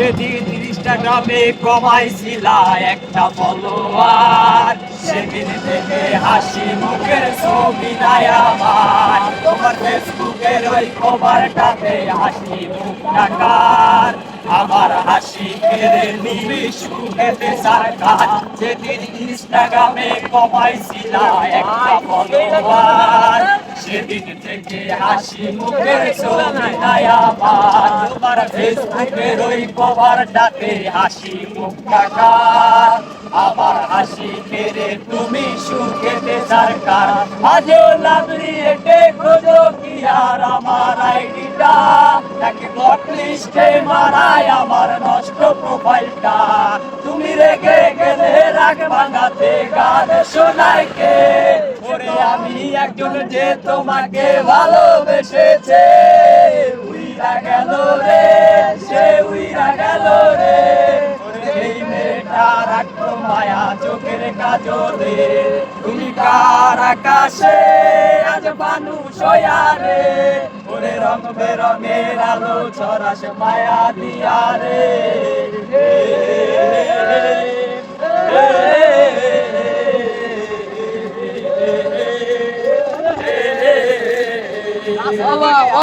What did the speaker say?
সেদিন ইনস্টাগ্রামে কমাইছিলা একটা ফলোয়ার, সেদিন থেকে হাসি মুখের ছবি নাই আমার। তোমার ফেসবুকের ওই কভারটাতে হাসি মুখ টাকার, আমার হাসি কেড়ে নিবি সুখেতে সরকার। যেদিন ইনস্টাগ্রামে কমাইছিলা একটা ফলোয়ার, সেদিন থেকে হাসি মুখের ছবি নাই আমার। তোমার ফেসবুকের ওই কভারটাতে হাসি মুখ টাকার, আমার হাসি কেড়ে তুমি সুখেতে সরকার। আজও লাভলি এটে খোঁজো কি আর আমার আইডিটা, নাকি ব্লক লিস্টে মারায় আমার নষ্ট প্রোফাইলটা। তুমি রেগে গেলে রাগ ভাঙাতে গান শোনায় কে? ওরে আমি একজন যে তোমাকে ভালোবেসেছে, উইরা গেল রে, সে উইরা গেল রে। এই মেয়েটা রাখতো মায়া চোখের কাজলে, তুমি কার আকাশে আজ মানুষ হইয়া রে। ওরে রং বেরঙের আলো ছড়াস মায়া দিয়া রে।